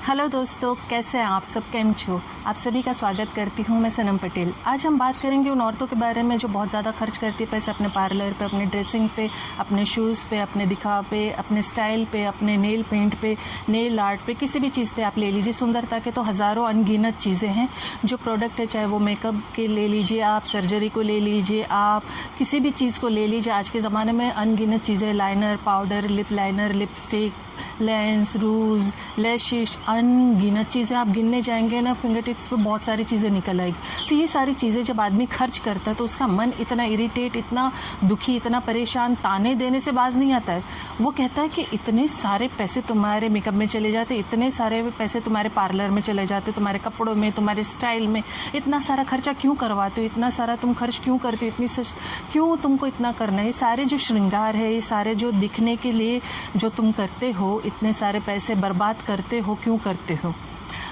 Hello दोस्तों, कैसे हैं आप सब? केम छो? आप सभी का स्वागत करती हूँ मैं सनम पटेल। आज हम बात करेंगे उन औरतों के बारे में जो बहुत ज़्यादा खर्च करती है पैसे अपने पार्लर पे, अपने ड्रेसिंग पे, अपने शूज़ पे, अपने दिखावा पे, अपने स्टाइल पे, अपने नेल पेंट पे, नेल आर्ट पे, किसी भी चीज़ पे आप ले लीजिए। सुंदरता के तो हज़ारों अनगिनत चीज़ें हैं जो प्रोडक्ट है, चाहे वो मेकअप के ले लीजिए, आप सर्जरी को ले लीजिए, आप किसी भी चीज़ को ले लीजिए। आज के ज़माने में अनगिनत चीज़ें, liner, powder, lip liner, lipstick, lens, rouge, lashes, अनगिनत चीज़ें आप गिनने जाएंगे ना, फिंगर टिप्स पे बहुत सारी चीज़ें निकल आएगी। तो ये सारी चीज़ें जब आदमी खर्च करता है तो उसका मन इतना इरिटेट, इतना दुखी, इतना परेशान, ताने देने से बाज नहीं आता है। वो कहता है कि इतने सारे पैसे तुम्हारे मेकअप में चले जाते, इतने सारे पैसे तुम्हारे पार्लर में चले जाते, तुम्हारे कपड़ों में, तुम्हारे स्टाइल में, इतना सारा खर्चा क्यों करवाते हो, इतना सारा तुम खर्च क्यों करते हो, इतनी क्यों तुमको इतना करना है। ये सारे जो श्रृंगार है, ये सारे जो दिखने के लिए जो तुम करते हो, इतने सारे पैसे बर्बाद करते हो, क्यों करते हो?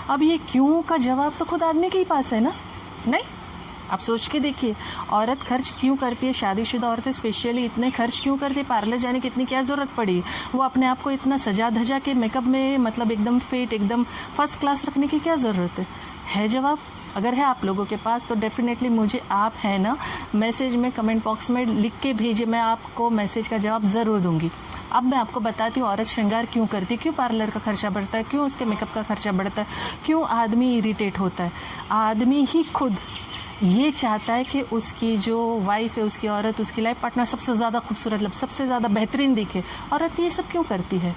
अब ये क्यों का जवाब तो खुद आदमी के ही पास है ना, नहीं? आप सोच के देखिए, औरत खर्च क्यों करती है, शादीशुदा औरतें स्पेशली इतने खर्च क्यों करती है? पार्लर जाने की इतनी क्या ज़रूरत पड़ी? वो अपने आप को इतना सजा धजा के मेकअप में मतलब एकदम फिट, एकदम फर्स्ट क्लास रखने की क्या ज़रूरत है जवाब? अगर है आप लोगों के पास तो डेफिनेटली मुझे आप है ना मैसेज में, कमेंट बॉक्स में लिख के भेजिए, मैं आपको मैसेज का जवाब ज़रूर दूंगी। अब मैं आपको बताती हूँ औरत श्रृंगार क्यों करती है, क्यों पार्लर का खर्चा बढ़ता है, क्यों उसके मेकअप का खर्चा बढ़ता है, क्यों आदमी इरिटेट होता है। आदमी ही खुद ये चाहता है कि उसकी जो वाइफ है, उसकी औरत, उसकी लाइफ पार्टनर सबसे ज़्यादा खूबसूरत, सबसे ज़्यादा बेहतरीन दिखे। औरत ये सब क्यों करती है?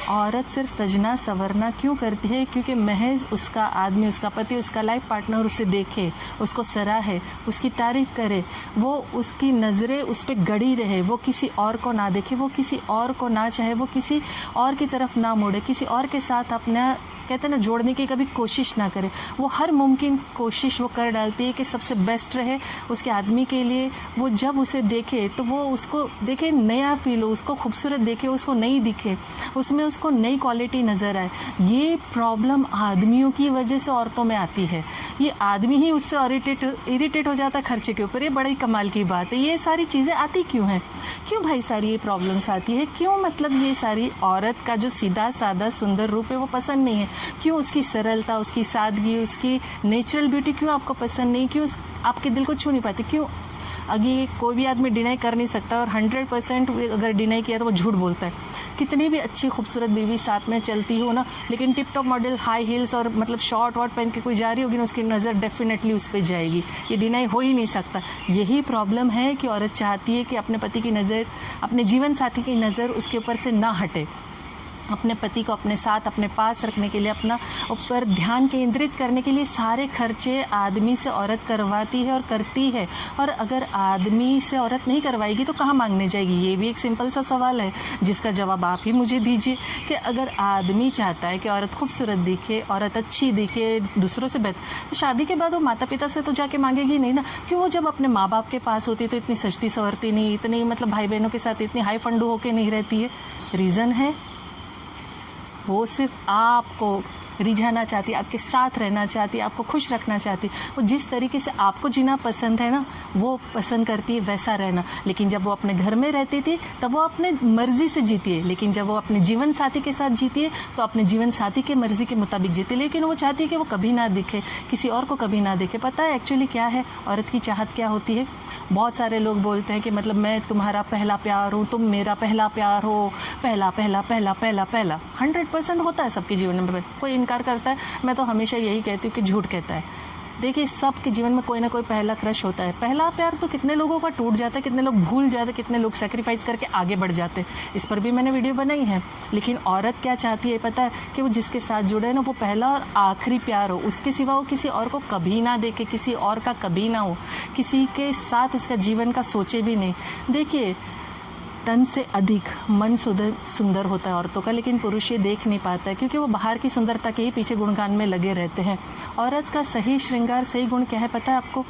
औरत सिर्फ सजना संवरना क्यों करती है? क्योंकि महज उसका आदमी, उसका पति, उसका लाइफ पार्टनर उसे देखे, उसको सराहे, उसकी तारीफ करे, वो उसकी नज़रें उस पर गड़ी रहे, वो किसी और को ना देखे, वो किसी और को ना चाहे, वो किसी और की तरफ ना मुड़े, किसी और के साथ अपना कहते हैं ना जोड़ने की कभी कोशिश ना करे। वो हर मुमकिन कोशिश वो कर डालती है कि सबसे बेस्ट रहे उसके आदमी के लिए। वो जब उसे देखे तो वो उसको देखे नया फील हो, उसको खूबसूरत देखे, उसको नई दिखे, उसमें उसको नई क्वालिटी नज़र आए। ये प्रॉब्लम आदमियों की वजह से औरतों में आती है। ये आदमी ही उससे इरिटेट हो जाता है खर्चे के ऊपर। ये बड़ी कमाल की बात है। ये सारी चीज़ें आती क्यों हैं? क्यों भाई सारी ये प्रॉब्लम्स आती है? क्यों मतलब ये सारी औरत का जो सीधा सादा सुंदर रूप है वो पसंद नहीं है? क्यों उसकी सरलता, उसकी सादगी, उसकी नेचुरल ब्यूटी क्यों आपको पसंद नहीं? क्यों आपके दिल को छू नहीं पाती? क्यों? अभी कोई भी आदमी डिनाई कर नहीं सकता, और 100% अगर डिनाई किया तो वो झूठ बोलता है। कितनी भी अच्छी खूबसूरत बीवी साथ में चलती हो ना, लेकिन tip top model high heels और मतलब शॉर्ट वॉट पहन के कोई जा रही होगी ना, उसकी नज़र डेफिनेटली उस पर जाएगी। ये डिनाई हो ही नहीं सकता। यही प्रॉब्लम है कि औरत चाहती है कि अपने पति की नज़र, अपने जीवन साथी की नज़र उसके ऊपर से ना हटे। अपने पति को अपने साथ, अपने पास रखने के लिए, अपना ऊपर ध्यान केंद्रित करने के लिए सारे खर्चे आदमी से औरत करवाती है और करती है। और अगर आदमी से औरत नहीं करवाएगी तो कहाँ मांगने जाएगी? ये भी एक सिंपल सा सवाल है जिसका जवाब आप ही मुझे दीजिए कि अगर आदमी चाहता है कि औरत खूबसूरत दिखे, औरत अच्छी दिखे, दूसरों से बेहतर, तो शादी के बाद वो माता पिता से तो जाके मांगेगी नहीं ना। क्यों? वो जब अपने माँ बाप के पास होती है तो इतनी सजती संवरती नहीं, इतनी मतलब भाई बहनों के साथ इतनी हाई फंडू होके नहीं रहती है। रीज़न है वो सिर्फ आपको रिझाना चाहती है, आपके साथ रहना चाहती है, आपको खुश रखना चाहती है। वो जिस तरीके से आपको जीना पसंद है ना, वो पसंद करती है वैसा रहना। लेकिन जब वो अपने घर में रहती थी तब वो अपने मर्जी से जीती है, लेकिन जब वो अपने जीवन साथी के साथ जीती है तो अपने जीवन साथी के मर्जी के मुताबिक जीती है। लेकिन वो चाहती है कि वो कभी ना दिखे, किसी और को कभी ना दिखे। पता है एक्चुअली क्या है औरत की चाहत क्या होती है? बहुत सारे लोग बोलते हैं कि मतलब मैं तुम्हारा पहला प्यार हूँ, तुम मेरा पहला प्यार हो। पहला पहला पहला पहला पहला 100% होता है सबके जीवन में। कोई इनकार करता है? मैं तो हमेशा यही कहती हूँ कि झूठ कहता है। देखिए, सबके जीवन में कोई ना कोई पहला क्रश होता है। पहला प्यार तो कितने लोगों का टूट जाता है, कितने लोग भूल जाते, कितने लोग सेक्रीफाइस करके आगे बढ़ जाते हैं। इस पर भी मैंने वीडियो बनाई है। लेकिन औरत क्या चाहती है पता है? कि वो जिसके साथ जुड़े ना वो पहला और आखिरी प्यार हो, उसके सिवा वो किसी और को कभी ना देखे, किसी और का कभी ना हो, किसी के साथ उसका जीवन का सोचे भी नहीं। देखिए, तन से अधिक मन सुंदर होता है औरतों का, लेकिन पुरुष ये देख नहीं पाता है क्योंकि वो बाहर की सुंदरता के ही पीछे गुणगान में लगे रहते हैं। औरत का सही श्रृंगार, सही गुण क्या है पता है आपको?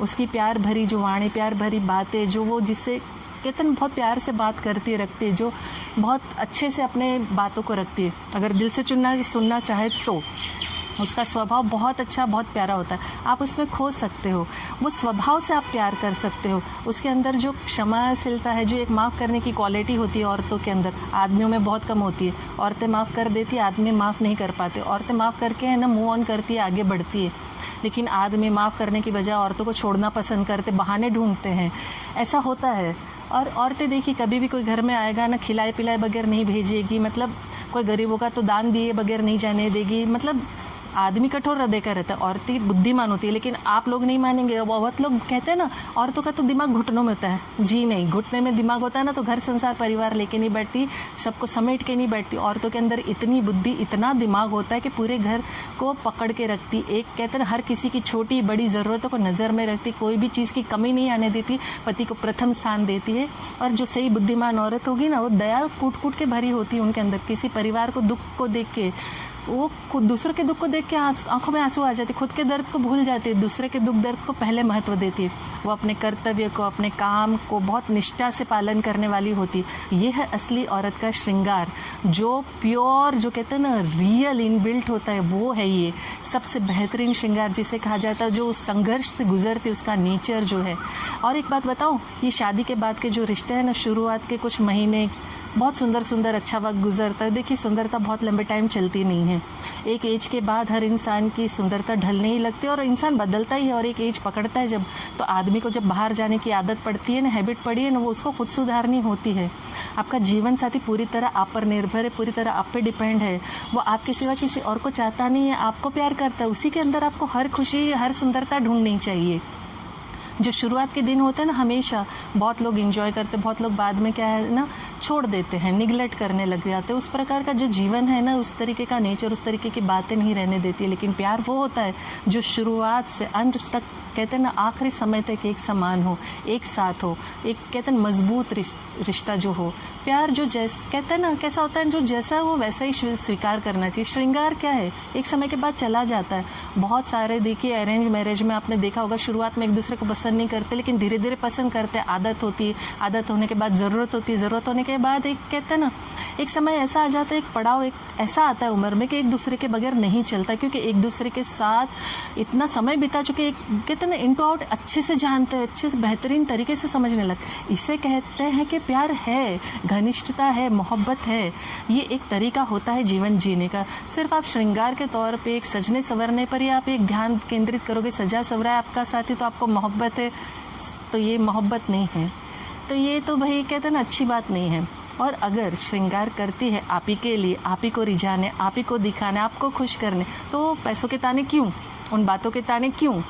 उसकी प्यार भरी जो वाणी, प्यार भरी बातें, जो वो जिससे कहते हैं बहुत प्यार से बात करती है, रखती है, जो बहुत अच्छे से अपने बातों को रखती है। अगर दिल से सुनना चाहे तो उसका स्वभाव बहुत अच्छा, बहुत प्यारा होता है, आप उसमें खो सकते हो। वो स्वभाव से आप प्यार कर सकते हो। उसके अंदर जो क्षमाशीलता है, जो एक माफ़ करने की क्वालिटी होती है औरतों के अंदर, आदमियों में बहुत कम होती है। औरतें माफ़ कर देती है, आदमी माफ़ नहीं कर पाते। औरतें माफ़ करके है ना मूव ऑन करती है, आगे बढ़ती है, लेकिन आदमी माफ़ करने की बजाय औरतों को छोड़ना पसंद करते, बहाने ढूंढते हैं। ऐसा होता है। और औरतें देखिए, कभी भी कोई घर में आएगा ना, खिलाए पिलाए बगैर नहीं भेजेगी, मतलब कोई गरीबों का तो दान दिए बगैर नहीं जाने देगी। मतलब आदमी कठोर हृदय का रहता है, औरतें बुद्धिमान होती है, लेकिन आप लोग नहीं मानेंगे। बहुत लोग कहते हैं ना, औरतों का तो दिमाग घुटनों में होता है। जी नहीं, घुटने में दिमाग होता है ना तो घर संसार परिवार लेके नहीं बैठती, सबको समेट के नहीं बैठती। औरतों के अंदर इतनी बुद्धि, इतना दिमाग होता है कि पूरे घर को पकड़ के रखती। एक कहते हैं ना, हर किसी की छोटी बड़ी ज़रूरतों को नज़र में रखती, कोई भी चीज़ की कमी नहीं आने देती, पति को प्रथम स्थान देती है। और जो सही बुद्धिमान औरत होगी ना, वो दया कूट कूट के भरी होती है उनके अंदर। किसी परिवार को दुख को देख के, वो दूसरों के दुख को देख के आंखों में आंसू आ जाते, खुद के दर्द को भूल जाती है, दूसरे के दुख दर्द को पहले महत्व देती है। वो अपने कर्तव्य को, अपने काम को बहुत निष्ठा से पालन करने वाली होती। ये है असली औरत का श्रृंगार, जो प्योर, जो कहते हैं ना रियल इनबिल्ट होता है, वो है ये सबसे बेहतरीन श्रृंगार जिसे कहा जाता है। जो संघर्ष से गुजरती उसका नेचर जो है। और एक बात बताऊं, ये शादी के बाद के जो रिश्ते हैं ना, शुरुआत के कुछ महीने बहुत सुंदर सुंदर अच्छा वक्त गुजरता है। देखिए, सुंदरता बहुत लंबे टाइम चलती नहीं है। एक एज के बाद हर इंसान की सुंदरता ढलने ही लगती है और इंसान बदलता ही है। और एक एज पकड़ता है जब, तो आदमी को जब बाहर जाने की आदत पड़ती है ना, हैबिट पड़ी है ना, वो उसको खुद सुधारनी होती है। आपका जीवन साथी पूरी तरह आप पर निर्भर है, पूरी तरह आप पे डिपेंड है। वो आपके सिवा किसी और को चाहता नहीं है, आपको प्यार करता है। उसी के अंदर आपको हर खुशी, हर सुंदरता ढूंढनी चाहिए। जो शुरुआत के दिन होते हैं ना, हमेशा बहुत लोग एंजॉय करते, बहुत लोग बाद में क्या है ना, छोड़ देते हैं, निगलेक्ट करने लग जाते हैं। उस प्रकार का जो जीवन है ना, उस तरीके का नेचर, उस तरीके की बातें नहीं रहने देती है। लेकिन प्यार वो होता है जो शुरुआत से अंत तक, कहते हैं ना, आखिरी समय तक एक समान हो, एक साथ हो, एक कहते हैं मजबूत रिश्ता जो हो। प्यार जो कहते हैं ना, कैसा होता है, जो जैसा वो वैसा ही स्वीकार करना चाहिए। श्रृंगार क्या है, एक समय के बाद चला जाता है। बहुत सारे देखिए अरेंज मैरिज में आपने देखा होगा, शुरुआत में एक दूसरे को पसंद नहीं करते, लेकिन धीरे धीरे पसंद करते हैं। आदत होती है, आदत होने के बाद ज़रूरत होती है, ज़रूरत होने के बाद एक कहते हैं ना, एक समय ऐसा आ जाता है, एक पड़ाव एक ऐसा आता है उम्र में कि एक दूसरे के बगैर नहीं चलता, क्योंकि एक दूसरे के साथ इतना समय बिता चुके, एक कहते हैं ना, इनटू आउट अच्छे से जानते हैं, अच्छे से बेहतरीन तरीके से समझने लगते। इसे कहते हैं कि प्यार है, घनिष्ठता है, मोहब्बत है। ये एक तरीका होता है जीवन जीने का। सिर्फ आप श्रृंगार के तौर पे, एक सजने संवरने पर ही आप एक ध्यान केंद्रित करोगे, सजा संवरा है आपका साथी तो आपको मोहब्बत है, तो ये मोहब्बत नहीं है। तो ये तो भाई कहते हैं ना, अच्छी बात नहीं है। और अगर श्रृंगार करती है आप ही के लिए, आप ही को रिझाने, आप ही को दिखाने, आपको खुश करने, तो पैसों के ताने क्यों, उन बातों के ताने क्यों?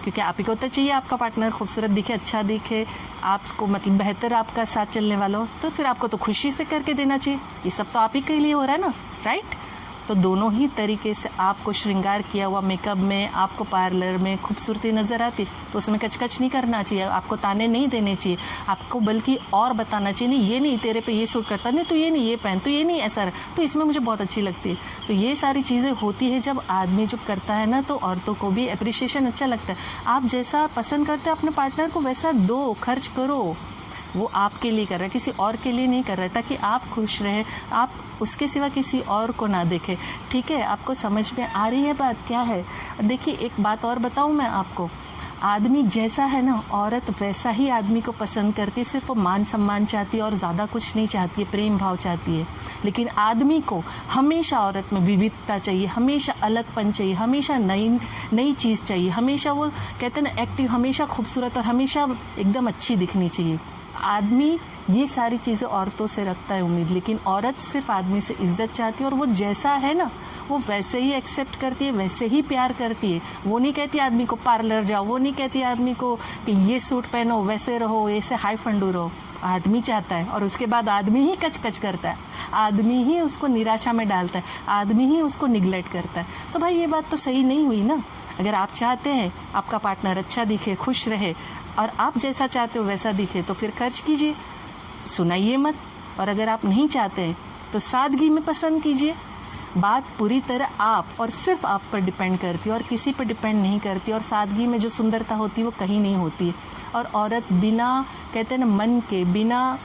क्योंकि आप ही को तो चाहिए आपका पार्टनर खूबसूरत दिखे, अच्छा दिखे, आपको मतलब बेहतर आपका साथ चलने वाला हो, तो फिर आपको तो खुशी से करके देना चाहिए। ये सब तो आप ही के लिए हो रहा है ना, राइट? तो दोनों ही तरीके से आपको श्रृंगार किया हुआ मेकअप में, आपको पार्लर में खूबसूरती नज़र आती, तो उसमें कचकच नहीं करना चाहिए, आपको ताने नहीं देने चाहिए, आपको बल्कि और बताना चाहिए, नहीं ये नहीं तेरे पे ये सूट करता, नहीं तो ये नहीं ये पहन, तो ये नहीं ऐसा, तो इसमें मुझे बहुत अच्छी लगती है। तो ये सारी चीज़ें होती है जब आदमी जब करता है ना, तो औरतों को भी अप्रिशिएशन अच्छा लगता है। आप जैसा पसंद करते हैं अपने पार्टनर को, वैसा दो, खर्च करो। वो आपके लिए कर रहा है, किसी और के लिए नहीं कर रहा है, ताकि आप खुश रहे, आप उसके सिवा किसी और को ना देखें। ठीक है, आपको समझ में आ रही है बात क्या है? देखिए, एक बात और बताऊं मैं आपको, आदमी जैसा है ना, औरत वैसा ही आदमी को पसंद करती है। सिर्फ वो मान सम्मान चाहती है और ज़्यादा कुछ नहीं चाहती है, प्रेम भाव चाहती है। लेकिन आदमी को हमेशा औरत में विविधता चाहिए, हमेशा अलगपन चाहिए, हमेशा नई चीज़ चाहिए, हमेशा वो कहते हैं ना एक्टिव, हमेशा खूबसूरत और हमेशा एकदम अच्छी दिखनी चाहिए। आदमी ये सारी चीज़ें औरतों से रखता है उम्मीद, लेकिन औरत सिर्फ आदमी से इज्जत चाहती है और वो जैसा है ना, वो वैसे ही एक्सेप्ट करती है, वैसे ही प्यार करती है। वो नहीं कहती आदमी को पार्लर जाओ, वो नहीं कहती आदमी को कि ये सूट पहनो, वैसे रहो, ऐसे हाई फंडू रहो। आदमी चाहता है और उसके बाद आदमी ही कच करता है, आदमी ही उसको निराशा में डालता है, आदमी ही उसको निगलेक्ट करता है। तो भाई ये बात तो सही नहीं हुई ना। अगर आप चाहते हैं आपका पार्टनर अच्छा दिखे, खुश रहे और आप जैसा चाहते हो वैसा दिखे, तो फिर खर्च कीजिए, सुनाइए मत। और अगर आप नहीं चाहते हैं तो सादगी में पसंद कीजिए। बात पूरी तरह आप और सिर्फ आप पर डिपेंड करती है और किसी पर डिपेंड नहीं करती। और सादगी में जो सुंदरता होती है वो कहीं नहीं होती है। और औरत बिना कहते हैं ना मन के, बिना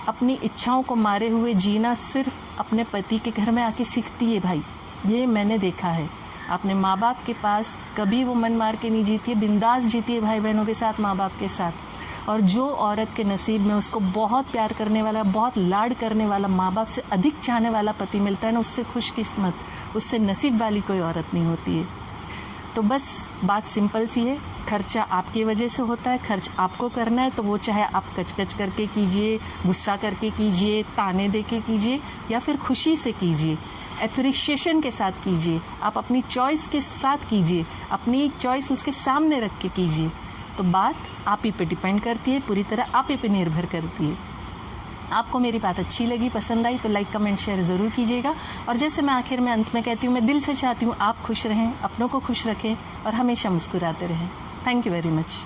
अपनी इच्छाओं को मारे हुए जीना सिर्फ अपने पति के घर में आके सीखती है भाई, ये मैंने देखा है। अपने माँ बाप के पास कभी वो मन मार के नहीं जीती है, बिंदास जीती है भाई बहनों के साथ, माँ बाप के साथ। और जो औरत के नसीब में उसको बहुत प्यार करने वाला, बहुत लाड करने वाला, माँ बाप से अधिक चाहने वाला पति मिलता है ना, उससे खुशकिस्मत, उससे नसीब वाली कोई औरत नहीं होती है। तो बस बात सिंपल सी है, खर्चा आपकी वजह से होता है, खर्च आपको करना है, तो वो चाहे आप कच-कच करके कीजिए, गुस्सा करके कीजिए, ताने दे के कीजिए, या फिर खुशी से कीजिए, एप्रिशिएशन के साथ कीजिए, आप अपनी चॉइस के साथ कीजिए, अपनी चॉइस उसके सामने रख के कीजिए। तो बात आप ही पे डिपेंड करती है, पूरी तरह आप ही पे निर्भर करती है। आपको मेरी बात अच्छी लगी, पसंद आई तो लाइक कमेंट शेयर ज़रूर कीजिएगा। और जैसे मैं आखिर में अंत में कहती हूँ, मैं दिल से चाहती हूँ आप खुश रहें, अपनों को खुश रखें और हमेशा मुस्कुराते रहें। Thank you very much.